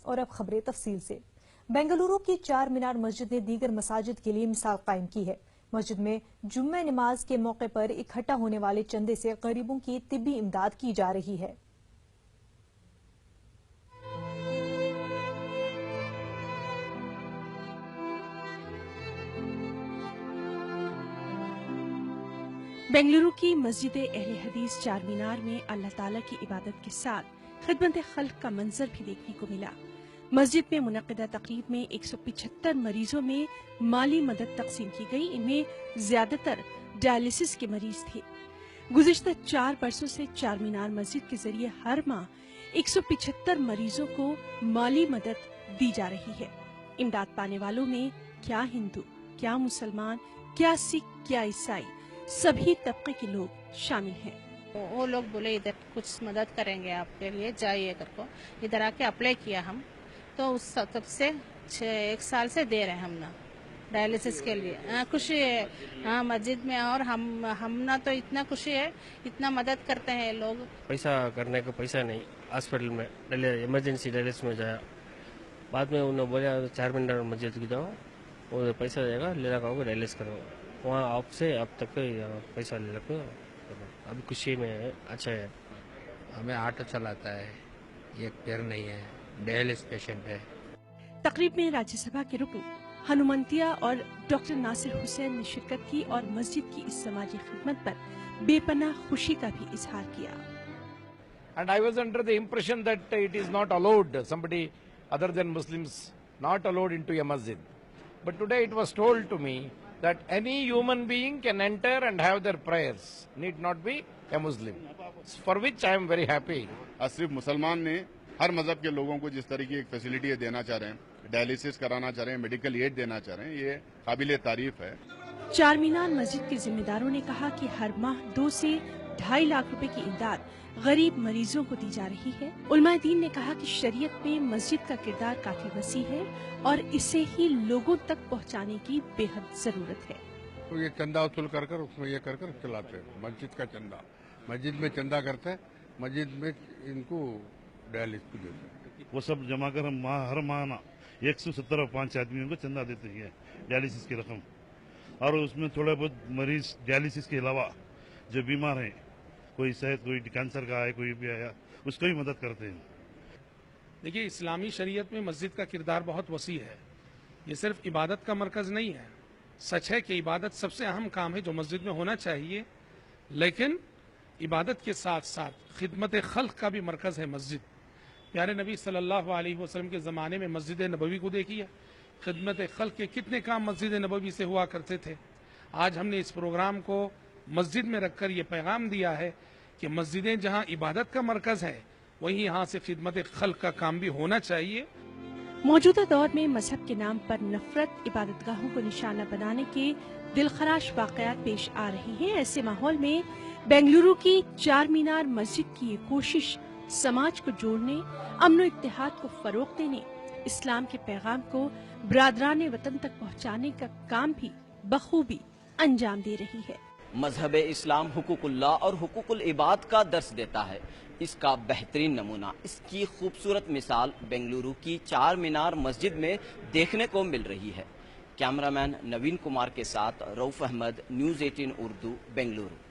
اور اب خبریں تفصیل سے۔ بنگلورو کی چار مینار مسجد نے دیگر مساجد کے لیے مثال قائم کی ہے۔ مسجد میں جمعہ نماز کے موقع پر اکٹھا ہونے والے چندے سے غریبوں کی طبی امداد کی جا رہی ہے۔ بنگلورو کی مسجد اہل حدیث چار مینار میں اللہ تعالیٰ کی عبادت کے ساتھ خدمت خلق کا منظر بھی دیکھنے کو ملا۔ مسجد میں منعقدہ تقریب میں 175 مریضوں میں مالی مدد تقسیم کی گئی۔ ان میں زیادہ تر ڈائلسس کے مریض تھے۔ گزشتہ 4 برسوں سے چار مینار مسجد کے ذریعے ہر ماہ 175 مریضوں کو مالی مدد دی جا رہی ہے۔ امداد پانے والوں میں کیا ہندو، کیا مسلمان، کیا سکھ، کیا عیسائی، سبھی طبقے کے لوگ شامل ہیں۔ وہ لوگ بولے ادھر کچھ مدد کریں گے آپ کے لیے، جائیے کر کو ادھر آ کے اپلائی کیا ہم تو اس تب سے 1 سال سے دے رہے ہم نا ڈائلسس کے لیے۔ خوشی ہے ہاں مسجد میں، اور ہم نا تو اتنا خوشی ہے، اتنا مدد کرتے ہیں لوگ۔ پیسہ کرنے کا پیسہ نہیں، ہاسپٹل میں ایمرجنسی ڈائلسس میں جایا، بعد میں انہوں نے بولا چار مینار مسجد کی جاؤ، وہ پیسہ دے گا، لے لگاؤ گے ڈائلسس کرو، وہاں آپ سے اب تک پیسہ لے رکھو۔ ابھی خوشی میں اچھا ہے۔ ہمیں آٹو چلاتا ہے، ایک پیر نہیں ہے، ڈائلسس پیشنٹ ہے۔ تقریب میں راجیہ سبھا کے رکن ہنومنتیا اور ڈاکٹر ناصر حسین نے شرکت کی اور مسجد کی اس سماجی خدمت پر بے پناہ خوشی کا بھی اظہار کیا۔ And I was under the impression that it is not allowed, somebody other than Muslims not allowed into a masjid. But today it was told to me that any human being can enter and have their prayers, need not be a Muslim, for which I am very happy. صرف مسلمان نے ہر مذہب کے لوگوں کو جس طرح کی ایک فیسلٹی دینا چاہ رہے ہیں، ڈائلسس کرانا چاہ رہے ہیں، میڈیکل ایڈ دینا چاہ رہے ہیں، یہ قابل تعریف ہے۔ چار مینار مسجد کے ذمہ داروں نے کہا کہ ہر ماہ 2 سے 2.5 لاکھ روپے کی امداد غریب مریضوں کو دی جا رہی ہے۔ علماء دین نے کہا کہ شریعت میں مسجد کا کردار کافی وسیع ہے اور اسے ہی لوگوں تک پہنچانے کی بے حد ضرورت ہے۔ تو یہ چندہ وصول کر اس میں یہ کر چلاتے ہیں مسجد کا چندہ، مسجد میں چندہ کرتے ہیں، مسجد میں ان کو ڈائلسس کو دیتے ہیں۔ وہ سب جمع کر ہم ہر ماہ 175 آدمیوں کو چندہ دیتے ہیں ڈائلسس کی رقم، اور اس میں تھوڑا بہت مریض ڈائلسس کے علاوہ جو بیمار ہیں، کوئی صحت، کوئی کینسر کا ہے، کوئی بھی آیا، اس کو بھی مدد کرتے ہیں۔ دیکھیے اسلامی شریعت میں مسجد کا کردار بہت وسیع ہے، یہ صرف عبادت کا مرکز نہیں ہے۔ سچ ہے کہ عبادت سب سے اہم کام ہے جو مسجد میں ہونا چاہیے، لیکن عبادت کے ساتھ ساتھ خدمت خلق کا بھی مرکز ہے مسجد۔ پیارے نبی صلی اللہ علیہ وسلم کے زمانے میں مسجد نبوی کو دیکھیے، خدمت خلق کے کتنے کام مسجد نبوی سے ہوا کرتے تھے۔ آج ہم نے اس پروگرام کو مسجد میں رکھ کر یہ پیغام دیا ہے کہ مسجدیں جہاں عبادت کا مرکز ہے، وہیں یہاں سے خدمت خلق کا کام بھی ہونا چاہیے۔ موجودہ دور میں مذہب کے نام پر نفرت، عبادت گاہوں کو نشانہ بنانے کے دلخراش واقعات پیش آ رہے ہیں۔ ایسے ماحول میں بنگلورو کی چار مینار مسجد کی یہ کوشش سماج کو جوڑنے، امن و اتحاد کو فروغ دینے، اسلام کے پیغام کو برادران وطن تک پہنچانے کا کام بھی بخوبی انجام دے رہی ہے۔ مذہب اسلام حقوق اللہ اور حقوق العباد کا درس دیتا ہے۔ اس کا بہترین نمونہ، اس کی خوبصورت مثال بنگلورو کی چار مینار مسجد میں دیکھنے کو مل رہی ہے۔ کیمرامین نوین کمار کے ساتھ رؤف احمد، نیوز 18 اردو، بنگلورو۔